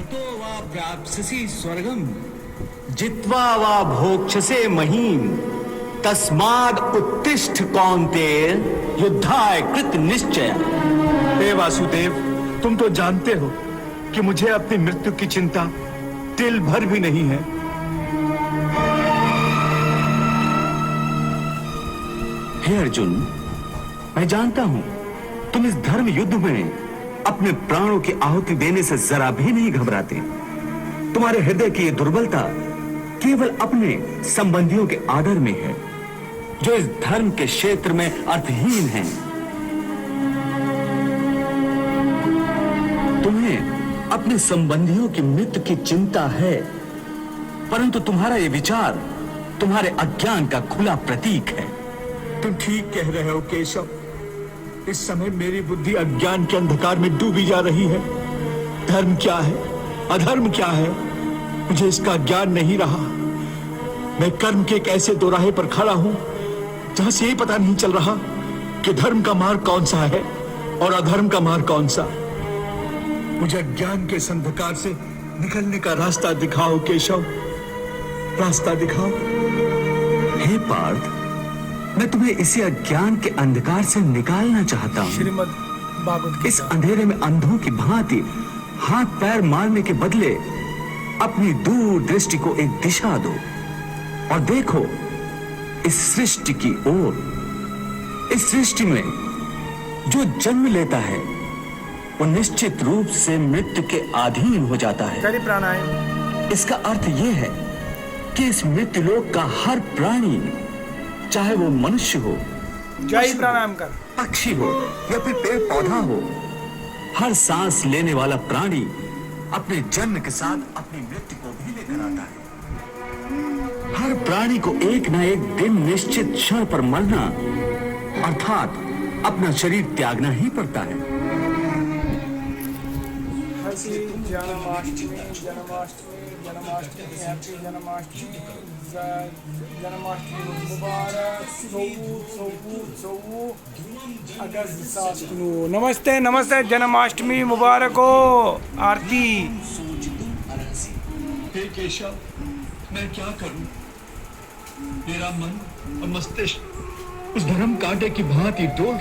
हतो वा प्राप्स्यसि स्वर्गम जित्वा वा भोक्ष्यसे महीम तस्माद उत्तिष्ठ कौन्तेय युद्धाय कृत निश्चय। हे वासुदेव, तुम तो जानते हो कि मुझे अपनी मृत्यु की चिंता तिल भर भी नहीं है। हे अर्जुन, मैं जानता हूं तुम इस धर्म युद्ध में अपने प्राणों की आहुति देने से जरा भी नहीं घबराते। तुम्हारे हृदय की यह दुर्बलता केवल अपने संबंधियों के आदर में है, जो इस धर्म के क्षेत्र में अर्थहीन हैं। तुम्हें अपने संबंधियों की मृत्यु की चिंता है, परंतु तुम्हारा यह विचार तुम्हारे अज्ञान का खुला प्रतीक है। तुम ठीक कह रहे हो केशव। इस समय मेरी बुद्धि अज्ञान के अंधकार में डूबी जा रही है। धर्म क्या है, अधर्म क्या है, मुझे इसका ज्ञान नहीं रहा। मैं कर्म के एक ऐसे दोराहे पर खड़ा हूं जहां से यही पता नहीं चल रहा कि धर्म का मार्ग कौन सा है और अधर्म का मार्ग कौन सा। मुझे अज्ञान के इस अंधकार से निकलने का रास्ता दिखाओ केशव, रास्ता दिखाओ। हे पार्थ, मैं तुम्हें इसी अज्ञान के अंधकार से निकालना चाहता हूँ। श्रीमद् भागवत इस अंधेरे में अंधों की भांति हाथ पैर मारने के बदले अपनी दूर दृष्टि को एक दिशा दो और देखो इस सृष्टि की ओर। इस सृष्टि में जो जन्म लेता है वो निश्चित रूप से मृत्यु के अधीन हो जाता है। करी प्राणायाम। इसका अर्थ यह है कि इस मृत्युलोक का हर प्राणी, चाहे वो मनुष्य हो, जय प्राणायाम कर, पक्षी हो या फिर पेड़ पौधा हो, हर सांस लेने वाला प्राणी अपने जन्म के साथ अपनी मृत्यु को भी लेकर आता है। हर प्राणी को एक ना एक दिन निश्चित क्षण पर मरना अर्थात अपना शरीर त्यागना ही पड़ता है। जन्माष्टमी जन्माष्टमी जन्माष्टमी हैप्पी जन्माष्टमी जन्माष्टमी मुबारक। अगस्त। नमस्ते नमस्ते, जन्माष्टमी मुबारक हो। आरती। हे केशव, मैं क्या करूं? मेरा मन और मस्तिष्क उस धर्म कांटे की भांति डोल